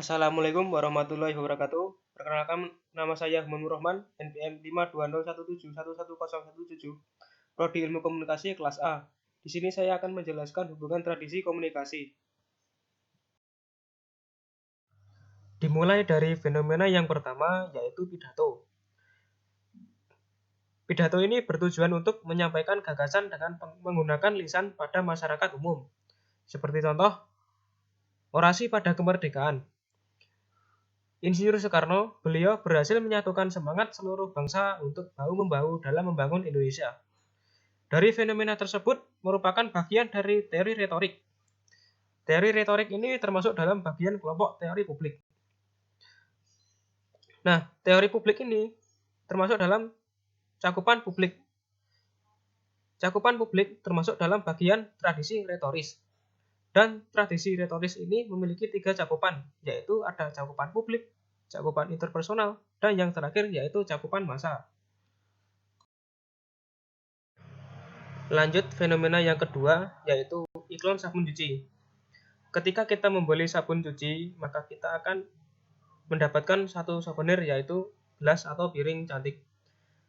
Assalamualaikum warahmatullahi wabarakatuh. Perkenalkan, nama saya Munur Rahman, NPM 52017111017, Prodi Ilmu Komunikasi kelas A. Di sini saya akan menjelaskan hubungan tradisi komunikasi. Dimulai dari fenomena yang pertama, yaitu pidato. Pidato ini bertujuan untuk menyampaikan gagasan dengan menggunakan lisan pada masyarakat umum. Seperti contoh, orasi pada kemerdekaan. Insinyur Soekarno, beliau berhasil menyatukan semangat seluruh bangsa untuk bahu-membahu dalam membangun Indonesia. Dari fenomena tersebut merupakan bagian dari teori retorik. Teori retorik ini termasuk dalam bagian kelompok teori publik. Nah, teori publik ini termasuk dalam cakupan publik. Cakupan publik termasuk dalam bagian tradisi retoris. Dan tradisi retoris ini memiliki 3 cakupan, yaitu ada cakupan publik, cakupan interpersonal, dan yang terakhir yaitu cakupan massa. Lanjut fenomena yang kedua, yaitu iklan sabun cuci. Ketika kita membeli sabun cuci, maka kita akan mendapatkan satu souvenir, yaitu gelas atau piring cantik.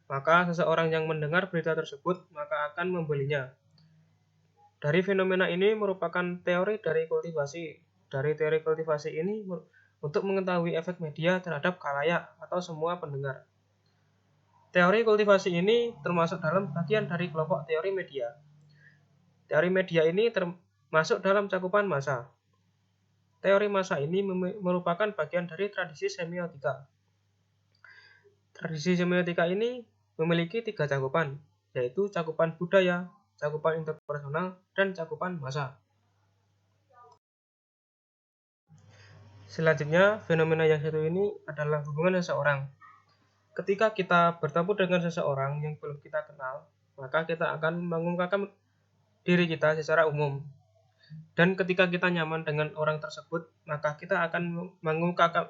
Maka seseorang yang mendengar berita tersebut maka akan membelinya. Dari fenomena ini merupakan teori dari kultivasi. Dari teori kultivasi ini untuk mengetahui efek media terhadap khalayak atau semua pendengar. Teori kultivasi ini termasuk dalam bagian dari kelompok teori media. Teori media ini termasuk dalam cakupan massa. Teori massa ini merupakan bagian dari tradisi semiotika. Tradisi semiotika ini memiliki 3 cakupan, yaitu cakupan budaya, cakupan interpersonal, dan cakupan massa. Selanjutnya, fenomena yang satu ini adalah hubungan seseorang. Ketika kita bertemu dengan seseorang yang belum kita kenal, maka kita akan mengungkapkan diri kita secara umum. Dan ketika kita nyaman dengan orang tersebut, maka kita akan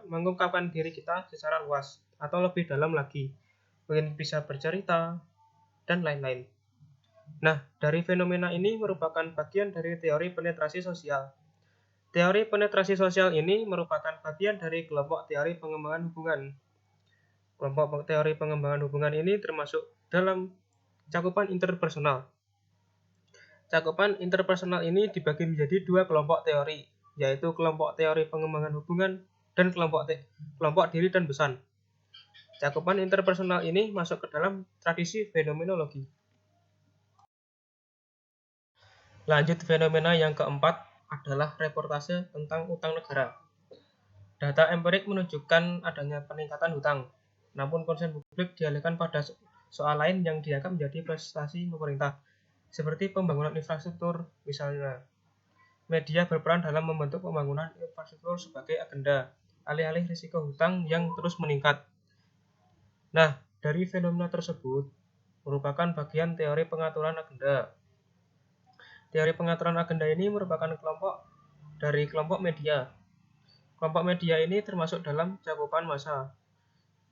mengungkapkan diri kita secara luas atau lebih dalam lagi. Mungkin bisa bercerita, dan lain-lain. Nah, dari fenomena ini merupakan bagian dari teori penetrasi sosial. Teori penetrasi sosial ini merupakan bagian dari kelompok teori pengembangan hubungan. Kelompok teori pengembangan hubungan ini termasuk dalam cakupan interpersonal. Cakupan interpersonal ini dibagi menjadi 2 kelompok teori, yaitu kelompok teori pengembangan hubungan dan kelompok diri dan pesan. Cakupan interpersonal ini masuk ke dalam tradisi fenomenologi. Lanjut fenomena yang keempat adalah reportase tentang utang negara. Data empirik menunjukkan adanya peningkatan hutang, namun konsen publik dialihkan pada soal lain yang dianggap menjadi prestasi pemerintah, seperti pembangunan infrastruktur misalnya. Media berperan dalam membentuk pembangunan infrastruktur sebagai agenda, alih-alih risiko hutang yang terus meningkat. Nah, dari fenomena tersebut merupakan bagian teori pengaturan agenda. Teori pengaturan agenda ini merupakan kelompok media. Kelompok media ini termasuk dalam cakupan massa.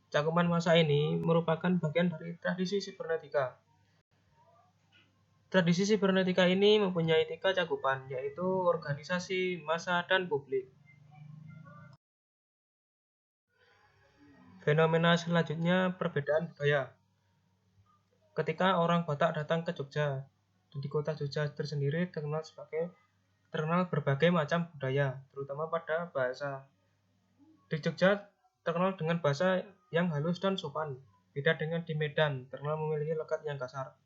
Cakupan massa ini merupakan bagian dari tradisi sibernetika. Tradisi sibernetika ini mempunyai 3 cakupan, yaitu organisasi, massa, dan publik. Fenomena selanjutnya perbedaan budaya. Ketika orang Batak datang ke Jogja, di kota Jogja tersendiri terkenal berbagai macam budaya, terutama pada bahasa. Di Jogja terkenal dengan bahasa yang halus dan sopan, beda dengan di Medan, terkenal memiliki logat yang kasar.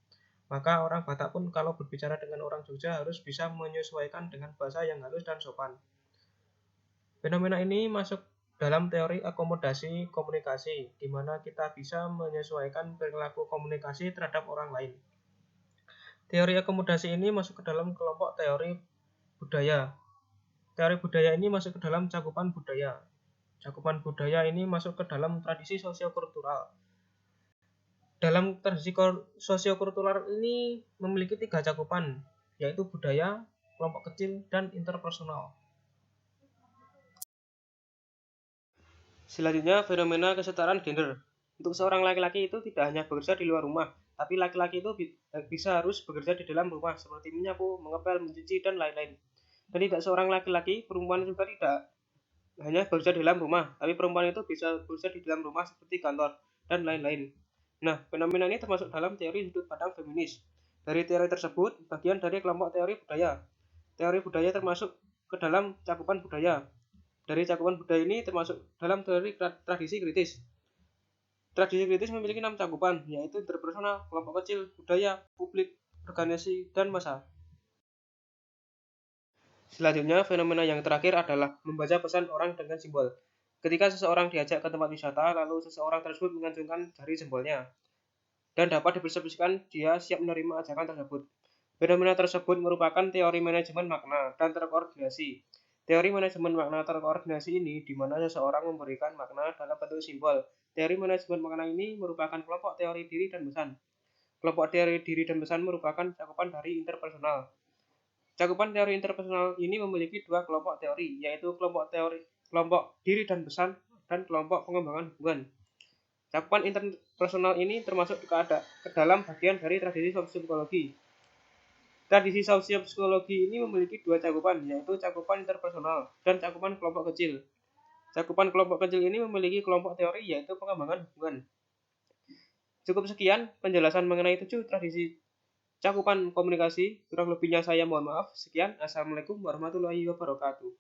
Maka orang Batak pun kalau berbicara dengan orang Jogja harus bisa menyesuaikan dengan bahasa yang halus dan sopan. Fenomena ini masuk dalam teori akomodasi komunikasi, di mana kita bisa menyesuaikan perilaku komunikasi terhadap orang lain. Teori akomodasi ini masuk ke dalam kelompok teori budaya. Teori budaya ini masuk ke dalam cakupan budaya. Cakupan budaya ini masuk ke dalam tradisi sosiokultural. Dalam tradisi sosiokultural ini memiliki 3 cakupan, yaitu budaya, kelompok kecil, dan interpersonal. Selanjutnya, fenomena kesetaraan gender. Untuk seorang laki-laki itu tidak hanya bekerja di luar rumah, tapi laki-laki itu bisa harus bekerja di dalam rumah, seperti menyapu, mengepel, mencuci, dan lain-lain. Dan tidak seorang laki-laki, perempuan juga tidak hanya bekerja di dalam rumah, tapi perempuan itu bisa bekerja di dalam rumah seperti kantor, dan lain-lain. Nah, fenomena ini termasuk dalam teori sudut pandang feminis. Dari teori tersebut, bagian dari kelompok teori budaya. Teori budaya termasuk ke dalam cakupan budaya. Dari cakupan budaya ini termasuk dalam teori tradisi kritis. Tradisi kritis memiliki 6 cakupan, yaitu interpersonal, kelompok kecil, budaya, publik, organisasi, dan massa. Selanjutnya, fenomena yang terakhir adalah membaca pesan orang dengan simbol. Ketika seseorang diajak ke tempat wisata, lalu seseorang tersebut mengacungkan jari jempolnya, dan dapat dipersepsikan dia siap menerima ajakan tersebut. Fenomena tersebut merupakan teori manajemen makna dan terkoordinasi. Teori manajemen makna terkoordinasi ini di mana seseorang memberikan makna dalam bentuk simbol. Teori manajemen makna ini merupakan kelompok teori diri dan pesan. Kelompok teori diri dan pesan merupakan cakupan dari interpersonal. Cakupan teori interpersonal ini memiliki dua kelompok teori, yaitu kelompok diri dan pesan dan kelompok pengembangan hubungan. Cakupan interpersonal ini termasuk ke dalam bagian dari tradisi sosiopsikologi. Tradisi sosiopsikologi ini memiliki dua cakupan, yaitu cakupan interpersonal dan cakupan kelompok kecil. Cakupan kelompok kecil ini memiliki kelompok teori, yaitu pengembangan hubungan. Cukup sekian penjelasan mengenai 7 tradisi cakupan komunikasi. Kurang lebihnya saya mohon maaf. Sekian. Assalamualaikum warahmatullahi wabarakatuh.